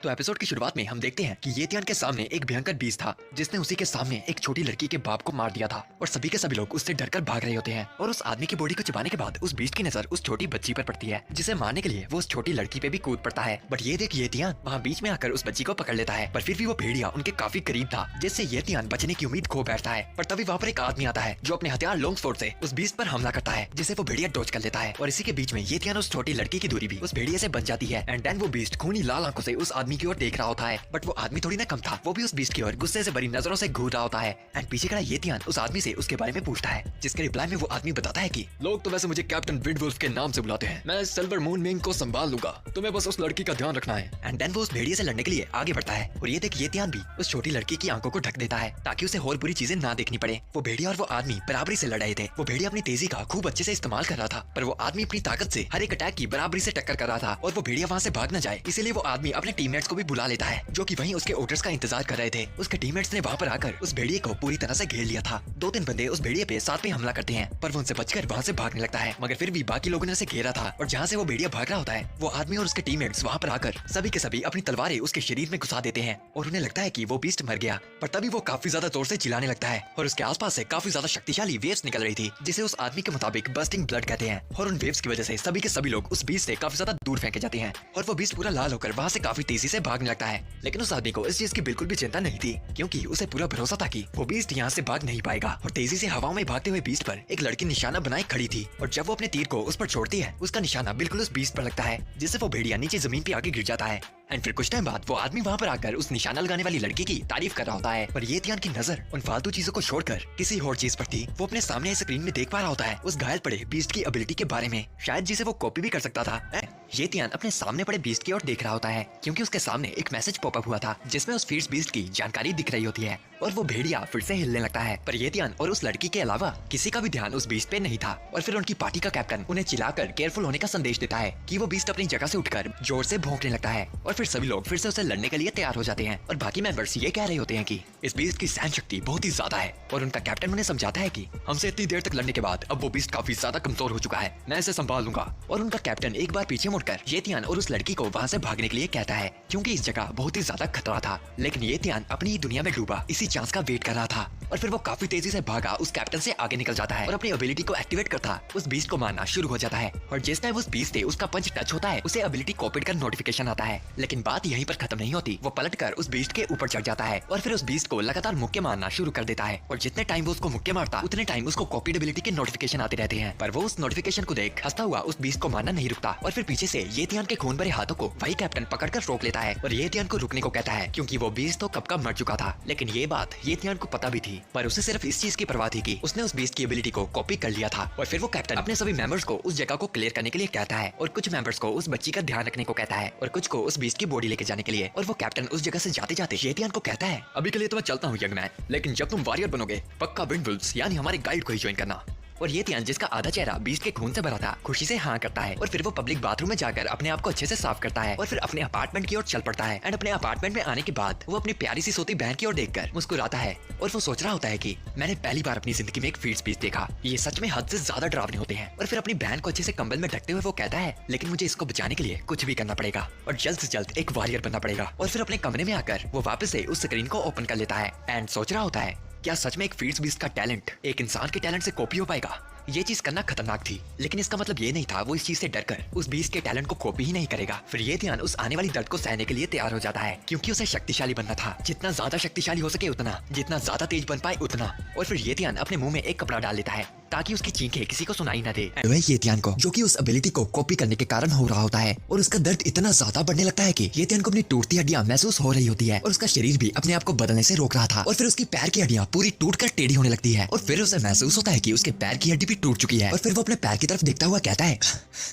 तो एपिसोड की शुरुआत में हम देखते हैं कि येतियान के सामने एक भयंकर बीस्ट था जिसने उसी के सामने एक छोटी लड़की के बाप को मार दिया था और सभी के सभी लोग उससे डरकर भाग रहे होते हैं। और उस आदमी की बॉडी को चबाने के बाद उस बीस्ट की नजर उस छोटी बच्ची पर पड़ती है जिसे मारने के लिए वो उस छोटी लड़की पे भी कूद पड़ता है। बट ये देख येतियान वहाँ बीच में आकर उस बच्ची को पकड़ लेता है, पर फिर भी वो भेड़िया उनके काफी करीब था जिससे येतियान बचने की उम्मीद खो बैठता है। पर तभी वहाँ पर एक आदमी आता है जो अपने हथियार लॉन्ग स्वॉर्ड से उस बीस्ट पर हमला करता है जिसे वो भेड़िया डॉज कर लेता है। और इसी के बीच में येतियान उस छोटी लड़की की दूरी भी उस भेड़िया से बच जाती है। एंड देन वो बीस्ट खूनी लाल आंखों से उस आदमी की ओर देख रहा होता है। बट वो आदमी थोड़ी ना कम था, वो भी उस बीस्ट की ओर गुस्से से भरी नजरों से घूर रहा होता है। एंड पीछे खड़ा येतियान उस आदमी से उसके बारे में पूछता है, जिसके रिप्लाई में वो आदमी बताता है कि लोग तो वैसे मुझे कैप्टन विंडवुल्फ के नाम से बुलाते हैं, मैं सिल्वर मून मिंग को संभाल लूंगा, तुम्हें बस उस लड़की का ध्यान रखना है। एंड देन वो उस भेड़िए से लड़ने के लिए आगे बढ़ता है और ये देख येतियान भी उस छोटी लड़की की आंखों को ढक देता है ताकि उसे और बुरी चीजें ना देखनी पड़े। वो भेड़िया और वो आदमी बराबरी से लड़ रहे थे। वो भेड़िया अपनी तेजी का खूब अच्छे से इस्तेमाल कर रहा था, पर वो आदमी अपनी ताकत से हर एक अटैक की बराबरी से टक्कर कर रहा था और वो भेड़िया वहाँ से भाग न जाए इसीलिए वो आदमी अपने टीममेट्स को भी बुला लेता है जो कि वहीं उसके ऑर्डर्स का इंतजार कर रहे थे। उसके टीममेट्स ने वहाँ पर आकर उस भेड़िए को पूरी तरह से घेर लिया था। 2-3 बंदे उस भेड़िए पे साथ में हमला करते हैं पर वो उनसे बचकर वहाँ से भागने लगता है, मगर फिर भी बाकी लोगों ने उसे घेरा था और जहाँ से वो भेड़िया भाग रहा होता है वो आदमी और उसके टीममेट्स वहाँ पर आकर सभी के सभी अपनी तलवारें उसके शरीर में घुसा देते हैं और उन्हें लगता है कि वो बीस्ट मर गया। पर तभी वो काफी ज्यादा जोर से चिल्लाने लगता है और उसके आसपास से काफी ज्यादा शक्तिशाली वेव्स निकल रही थी जिसे उस आदमी के मुताबिक बस्टिंग ब्लड कहते हैं। और उन वेव्स की वजह से सभी के सभी लोग उस बीस्ट से काफी ज्यादा दूर फेंके जाते हैं और वो बीस्ट पूरा लाल होकर वहाँ से काफी तेजी से भागने लगता है। लेकिन उस आदमी को इस चीज की बिल्कुल भी चिंता नहीं थी क्योंकि उसे पूरा भरोसा था कि वो बीस्ट यहाँ से भाग नहीं पाएगा। और तेजी से हवाओं में भागते हुए बीस्ट पर एक लड़की निशाना बनाए खड़ी थी और जब वो अपने तीर को उस पर छोड़ती है उसका निशाना बिल्कुल उस बीस्ट पर लगता है जिससे वो भेड़िया नीचे जमीन पे आके गिर जाता है। एंड फिर कुछ टाइम बाद वो आदमी वहाँ पर आकर उस निशाना लगाने वाली लड़की की तारीफ कर रहा होता है, पर येतियान की नजर उन फालतू चीजों को छोड़कर किसी और चीज पर थी। वो अपने सामने स्क्रीन में देख पा रहा होता है उस घायल पड़े बीस्ट की एबिलिटी के बारे में, शायद जिसे वो कॉपी भी कर सकता था। येतियान अपने सामने पड़े बीस्ट की ओर देख रहा होता है क्योंकि उसके सामने एक मैसेज पॉपअप हुआ था जिसमें उस फीड्स बीस्ट की जानकारी दिख रही होती है और वो भेड़िया फिर से हिलने लगता है। पर येतियान और उस लड़की के अलावा किसी का भी ध्यान उस बीस्ट पे नहीं था। और फिर उनकी पार्टी का कैप्टन उन्हें चिल्लाकर केयरफुल होने का संदेश देता है कि वो बीस्ट अपनी जगह से उठकर जोर से भौंकने लगता है और फिर सभी लोग फिर से उसे लड़ने के लिए तैयार हो जाते हैं। और बाकी मेंबर्स ये कह रहे होते हैं कि इस बीस्ट की सहन शक्ति बहुत ही ज्यादा है और उनका कैप्टन उन्हें समझाता है कि हमसे इतनी देर तक लड़ने के बाद अब वो बीस्ट काफी ज्यादा कमजोर हो चुका है, मैं इसे संभाल लूंगा। और उनका कैप्टन एक बार पीछे मुड़कर येतियान और उस लड़की को वहाँ से भागने के लिए कहता है क्योंकि इस जगह बहुत ही ज्यादा खतरा था। लेकिन येतियान अपनी ही दुनिया में डूबा इसी चांस का वेट कर रहा था और फिर वो काफी तेजी से भागा उस कैप्टन से आगे निकल जाता है और अपनी एबिलिटी को एक्टिवेट करता उस बीस्ट को मारना शुरू हो जाता है। और जिस टाइम उस बीस्ट से उसका पंच टच होता है उसे एबिलिटी कॉपीड कर नोटिफिकेशन आता है। लेकिन बात यहीं पर खत्म नहीं होती, वो पलटकर उस बीस्ट के ऊपर चढ़ जाता है और फिर उस बीस्ट को लगातार मुक्के मारना शुरू कर देता है। और जितने टाइम वो उसको मुक्के मारता उतने टाइम उसको कॉपीड एबिलिटी के नोटिफिकेशन आते रहते हैं। पर वो उस नोटिफिकेशन को देख हंसता हुआ उस बीस्ट को मारना नहीं रुकता और फिर पीछे से येतियान के खून भरे हाथों को वही कैप्टन पकड़कर रोक लेता है और येतियान को रुकने को कहता है क्योंकि वो बीस्ट तो कब का मर चुका था। लेकिन ये बात येतियान को पता भी थी, पर उसे सिर्फ इस चीज की परवाह थी कि उसने उस बीस्ट की एबिलिटी को कॉपी कर लिया था। और फिर वो कैप्टन अपने सभी मेंबर्स को उस जगह को क्लियर करने के लिए कहता है और कुछ मेंबर्स को उस बच्ची का ध्यान रखने को कहता है और कुछ को उस बीस्ट की बॉडी लेके जाने के लिए। और वो कैप्टन उस जगह से जाते जाते येतियान को कहता है, अभी के लिए तो मैं चलता हूँ यंग मैन, लेकिन जब तुम वॉरियर बनोगे पक्का विंडवुल्व्स यानी हमारे गाइड को ही ज्वाइन करना। और येतियान जिसका आधा चेहरा बीस्ट के खून से भरा था खुशी से हाँ करता है और फिर वो पब्लिक बाथरूम में जाकर अपने आप को अच्छे से साफ करता है और फिर अपने अपार्टमेंट की ओर चल पड़ता है। एंड अपने अपार्टमेंट में आने के बाद वो अपनी प्यारी सी सोती बहन की ओर देखकर मुस्कुराता है और वो सोच रहा होता है कि मैंने पहली बार अपनी जिंदगी में एक फीड्स बीस्ट देखा, ये सच में हद से ज्यादा डरावने होते हैं। और फिर अपनी बहन को अच्छे से कंबल में ढकते हुए वो कहता है, लेकिन मुझे इसको बचाने के लिए कुछ भी करना पड़ेगा और जल्द से जल्द एक वॉरियर बनना पड़ेगा। और फिर अपने कमरे में आकर वो वापस से उस स्क्रीन को ओपन कर लेता है एंड सोच रहा होता है, क्या सच में एक फीड्स बीस्ट का टैलेंट एक इंसान के टैलेंट से कॉपी हो पाएगा? ये चीज करना खतरनाक थी, लेकिन इसका मतलब ये नहीं था वो इस चीज से डरकर उस बीस्ट के टैलेंट को कॉपी ही नहीं करेगा। फिर येतियान उस आने वाली दर्द को सहने के लिए तैयार हो जाता है क्योंकि उसे शक्तिशाली बनना था, जितना ज्यादा शक्तिशाली हो सके उतना, जितना ज्यादा तेज बन पाए उतना। और फिर येतियान अपने मुंह में एक कपड़ा डाल लेता है ताकि उसकी चीखें किसी को सुनाई न दे। वह येतियान को जो कि उस एबिलिटी को कॉपी करने के कारण हो रहा होता है और उसका दर्द इतना ज्यादा बढ़ने लगता है कि येतियान को अपनी टूटती हड्डियां महसूस हो रही होती है और उसका शरीर भी अपने आप को बदलने से रोक रहा था। और फिर उसकी पैर की हड्डियां पूरी टूटकर टेढ़ी होने लगती है और फिर उसे महसूस होता है कि उसके पैर की हड्डी भी टूट चुकी है। और फिर वो अपने पैर की तरफ देखता हुआ कहता है,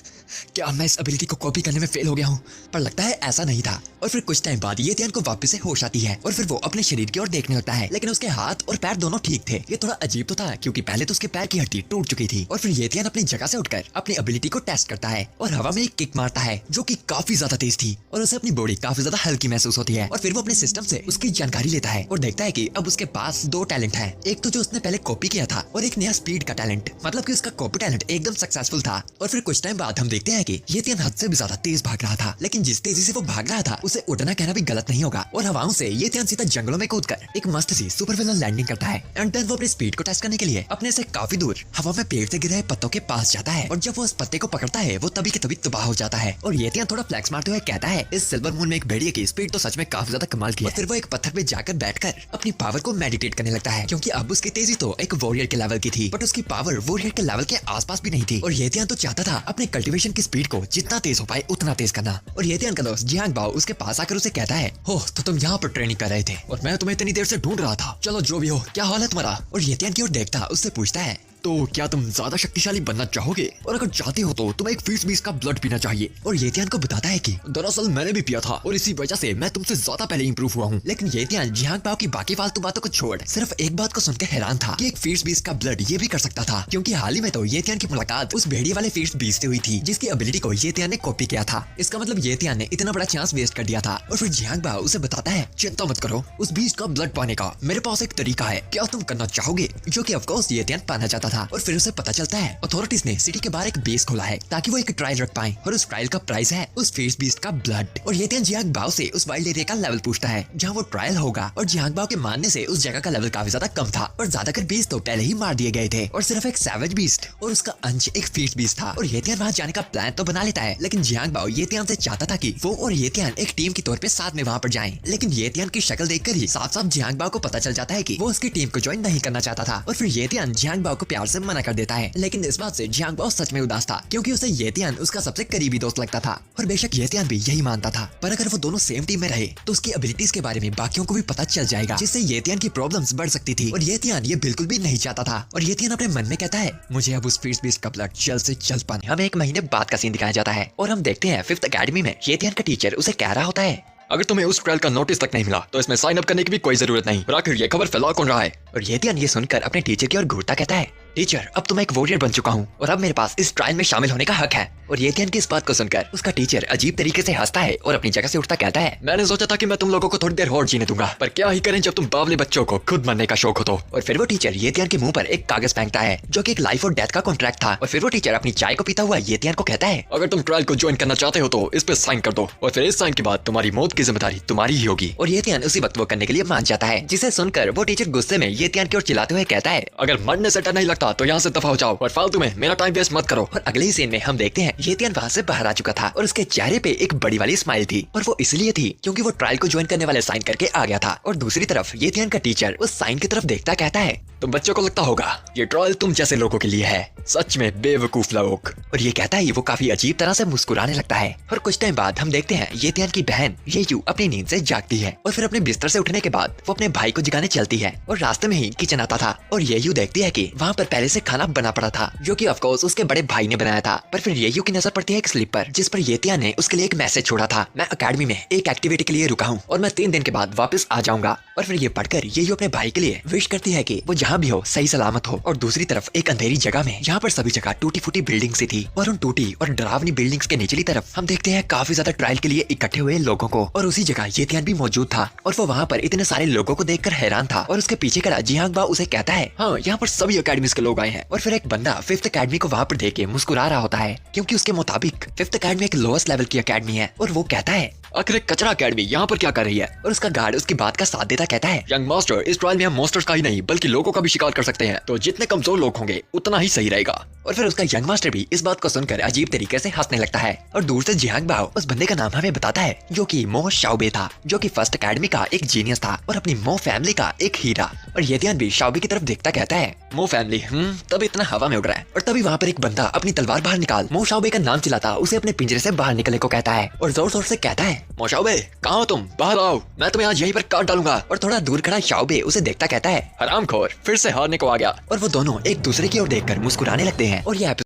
क्या मैं इस एबिलिटी को कॉपी करने में फेल हो गया हूँ? पर लगता है ऐसा नहीं था। और फिर कुछ टाइम बाद येतियान को वापस से होश आती है और फिर वो अपने शरीर की ओर देखने लगता है, लेकिन उसके हाथ और पैर दोनों ठीक थे। ये थोड़ा अजीब तो था क्योंकि पहले तो उसके पैर की हड्डी टूट चुकी थी। और फिर येतियान अपनी जगह से उठकर अपनी एबिलिटी को टेस्ट करता है और हवा में एक किक मारता है जो कि काफी ज्यादा तेज थी और उसे अपनी बॉडी काफी ज्यादा हल्की महसूस होती है। और फिर वो अपने सिस्टम से उसकी जानकारी लेता है और देखता है कि अब उसके पास 2 टैलेंट है, एक तो जो उसने पहले कॉपी किया था और एक नया स्पीड का टैलेंट, मतलब कि उसका कॉपी टैलेंट एकदम सक्सेसफुल था। और फिर कुछ टाइम बाद हम देखते देखते हैं कि ये तियान हद से भी ज्यादा तेज भाग रहा था, लेकिन जिस तेजी से वो भाग रहा था उसे उड़ना कहना भी गलत नहीं होगा। और हवाओं से ये तियान सीधा जंगलों में कूदकर एक मस्त सी सुपर विलन लैंडिंग करता है। एंड देन वो अपनी स्पीड को टेस्ट करने के लिए अपने से काफी दूर हवा में पेड़ से गिरे पत्तों के पास जाता है। और जब वो उस पत्ते को पकड़ता है वो तभी के तभी तबाह हो जाता है। और ये तियान थोड़ा फ्लैक्स मारते हुए कहता है, इस सिल्वर मून में एक भेड़िए की स्पीड तो सच में काफी ज्यादा कमाल की है। फिर वो एक पत्थर पे जाकर बैठकर अपनी पावर को मेडिटेट करने लगता है, क्योंकि अब उसकी तेजी तो एक वॉरियर के लेवल की थी, बट उसकी पावर वॉरियर के लेवल के आसपास भी नहीं थी। और ये तियान तो चाहता था अपने कल्टीवेशन की स्पीड को जितना तेज हो पाए उतना तेज करना। और ये तियान का दोस्त जियांग बाओ उसके पास आकर उसे कहता है, हो तो तुम यहाँ पर ट्रेनिंग कर रहे थे और मैं तुम्हें इतनी देर से ढूंढ रहा था। चलो जो भी हो, क्या हाल है तुम्हारा? और ये तियान की ओर देखता उससे पूछता है, तो क्या तुम ज्यादा शक्तिशाली बनना चाहोगे? और अगर चाहते हो तो तुम्हें एक फीस बीस का ब्लड पीना चाहिए। और ये तियान को बताता है कि दरअसल मैंने भी पिया था और इसी वजह से मैं तुमसे ज्यादा पहले इंप्रूव हुआ हूँ। लेकिन ये तियान जियांग बाओ की बाकी फालतू बातों को छोड़ सिर्फ एक बात को सुनकर हैरान था कि एक फीस बीस का ब्लड ये भी कर सकता था, क्योंकि हाल ही में तो ये तियान की मुलाकात उस भेड़िए वाले फीस बीस से हुई थी जिसकी एबिलिटी को ये तियान ने कॉपी किया था। इसका मतलब ये तियान ने इतना बड़ा चांस वेस्ट कर दिया था। और फिर जियांग बाओ उसे बताता है, चिंता मत करो, उस बीस का ब्लड पाने का मेरे पास एक तरीका है, क्या तुम करना चाहोगे? जो कि ऑफ कोर्स ये तियान पाना चाहता था। और फिर उसे पता चलता है अथॉरिटीज ने सिटी के बाहर एक बेस खोला है ताकि वो एक ट्रायल रख पाए, और उस ट्रायल का प्राइस है उस फीस बीस्ट का ब्लड। और ये तियान जियांग बाओ से उस वाइल्ड एरिया का लेवल पूछता है जहाँ वो ट्रायल होगा। और जियांग बाओ के मानने से उस जगह का लेवल काफी ज्यादा कम था और ज्यादातर बीस्ट तो पहले ही मार दिए गए थे और सिर्फ एक सैवेज बीस्ट और उसका अंश एक फीस बीस्ट था। और ये तियान वहाँ जाने का प्लान तो बना लेता है, लेकिन जियांग बाओ ये तियान से चाहता था कि वो और ये तियान एक टीम के तौर पे साथ में वहाँ पर जाएं। लेकिन ये तियान की शक्ल देखकर ही साफ साफ जियांग बाओ को पता चल जाता है कि वो उसकी टीम को ज्वाइन नहीं करना चाहता था। और फिर ये तियान जियांग बाओ को प्यार से मना कर देता है, लेकिन इस बात से जियांग बाओ सच में उदास था, क्योंकि उसे ये तियान उसका सबसे करीबी दोस्त लगता था। और बेशक ये तियान भी यही मानता था, पर अगर वो दोनों सेम टीम में रहे तो उसकी एबिलिटीज के बारे में बाकियों को भी पता चल जाएगा, जिससे ये तियान की प्रॉब्लम्स बढ़ सकती थी। और ये तियान ये बिल्कुल भी नहीं चाहता था। और ये तियान अपने मन में कहता है, मुझे अब उस फीस बीस्ट का ब्लड जल्द से जल्द पाना। हमें एक महीने बाद का सीन दिखाया जाता है और हम देखते हैं फिफ्थ एकेडमी में ये तियान का टीचर उसे कह रहा होता है, अगर तुम्हें उस ट्रायल का नोटिस तक नहीं मिला तो इसमें साइन अप करने की भी कोई जरूरत नहीं। और आखिर ये खबर फैला कौन रहा है? और ये तियान ये सुनकर अपने टीचर की ओर घूरता कहता है, टीचर अब तो मैं एक वॉरियर बन चुका हूँ और अब मेरे पास इस ट्रायल में शामिल होने का हक है। और ये तियान की इस बात को सुनकर उसका टीचर अजीब तरीके से हंसता है और अपनी जगह से उठता कहता है, मैंने सोचा था कि मैं तुम लोगों को थोड़ी देर और जीने दूंगा, पर क्या ही करें जब तुम बावले बच्चों को खुद मरने का शौक हो तो। और फिर वो टीचर ये तियान के मुंह पर एक कागज फेंकता है जो कि एक लाइफ और डेथ का कॉन्ट्रैक्ट था। और फिर वो टीचर अपनी चाय को पीता हुआ ये तियान को कहता है, अगर तुम ट्रायल को ज्वाइन करना चाहते हो तो इस पे साइन कर दो और फिर इस साइन के बाद तुम्हारी मौत की जिम्मेदारी तुम्हारी ही होगी। और ये तियान उसी वक्त वो करने के लिए मान जाता है, जिसे सुनकर वो टीचर गुस्से में ये तियान की ओर चिल्लाते हुए कहता है, अगर मरने से डर नहीं लगता तो यहाँ से दफा हो जाओ और फालतू में मेरा टाइम वेस्ट मत करो। और अगले ही सीन में हम देखते हैं ये तियान वहाँ से बाहर आ चुका था और उसके चेहरे पे एक बड़ी वाली स्माइल थी, और वो इसलिए थी क्योंकि वो ट्रायल को ज्वाइन करने वाले साइन करके आ गया था। और दूसरी तरफ ये तियान का टीचर उस साइन की तरफ देखता कहता है, तुम बच्चों को लगता होगा ये ट्रायल तुम जैसे लोगों के लिए है, सच में बेवकूफ लोग। और ये कहता है वो काफी अजीब तरह से मुस्कुराने लगता है। और कुछ टाइम बाद हम देखते हैं ये तियान की बहन येयू अपनी नींद से जागती है और फिर अपने बिस्तर से उठने के बाद वो अपने भाई को जगाने चलती है। और रास्ते में ही किचन आता था और येयू देखती है कि वहाँ पर पहले से खाना बना पड़ा था, जो कि ऑफ कोर्स उसके बड़े भाई ने बनाया था। पर फिर येयू की नजर पड़ती है एक स्लिप पर, जिस पर ये तियान ने उसके लिए एक मैसेज छोड़ा था, मैं अकेडमी में एक एक्टिविटी के लिए रुका हूँ और मैं 3 दिन के बाद वापस आ जाऊंगा। और फिर ये पढ़कर येयू अपने भाई के लिए विश करती है कि वो जहाँ भी हो सही सलामत हो। और दूसरी तरफ एक अंधेरी जगह में जहाँ पर सभी जगह टूटी फूटी बिल्डिंग सी थी, और उन टूटी और डरावनी बिल्डिंग्स के निचली तरफ हम देखते हैं काफी ज्यादा ट्रायल के लिए इकट्ठे हुए लोगों को। और उसी जगह ये तियान भी मौजूद था और वो वहाँ पर इतने सारे लोगों को देखकर हैरान था। और उसके पीछे खड़ा जियांग बाओ उसे कहता है, हाँ यहाँ पर सभी अकेडमीज के लोग आए हैं। और फिर एक बंदा फिफ्थ अकेडमी को वहाँ पर देख के मुस्कुरा रहा होता है, क्योंकि उसके मुताबिक फिफ्थ अकेडमी एक लोएस्ट लेवल की अकेडमी है। और वो कहता है, आखिर एक कचरा अकेडमी यहाँ पर क्या कर रही है? और उसका गार्ड उसकी बात का साथ देता कहता है, यंग मास्टर, इस ट्रायल में हम मॉन्स्टर्स का ही नहीं बल्कि लोगों का भी शिकार कर सकते हैं, तो जितने कमजोर लोग होंगे उतना ही सही रहेगा। और फिर उसका यंग मास्टर भी इस बात को सुनकर अजीब तरीके से हंसने लगता है। और दूर से जियांग बाओ उस बंदे का नाम हमें बताता है, जो कि मो शाओबे था, जो कि फर्स्ट अकेडमी का एक जीनियस था और अपनी मो फैमिली का एक हीरा। और ये तियान भी शाओबे की तरफ देखता कहता है, मो फैमिली, तब इतना हवा में उड़ रहा है। और तभी वहाँ पर एक बंदा अपनी तलवार बाहर निकाल मो शाओबे का नाम चिल्लाता उसे अपने पिंजरे से बाहर निकलने को कहता है और जोर जोर से कहता है, मो शाओबे, कहाँ हो तुम? बाहर आओ, मैं तुम्हें आज यहीं पर काट डालूंगा। और थोड़ा दूर खड़ा शाओबे उसे देखता कहता है, हरामखोर, फिर से हारने को आ गया। और वो दोनों एक दूसरे की ओर देखकर मुस्कुराने लगते हैं। और ये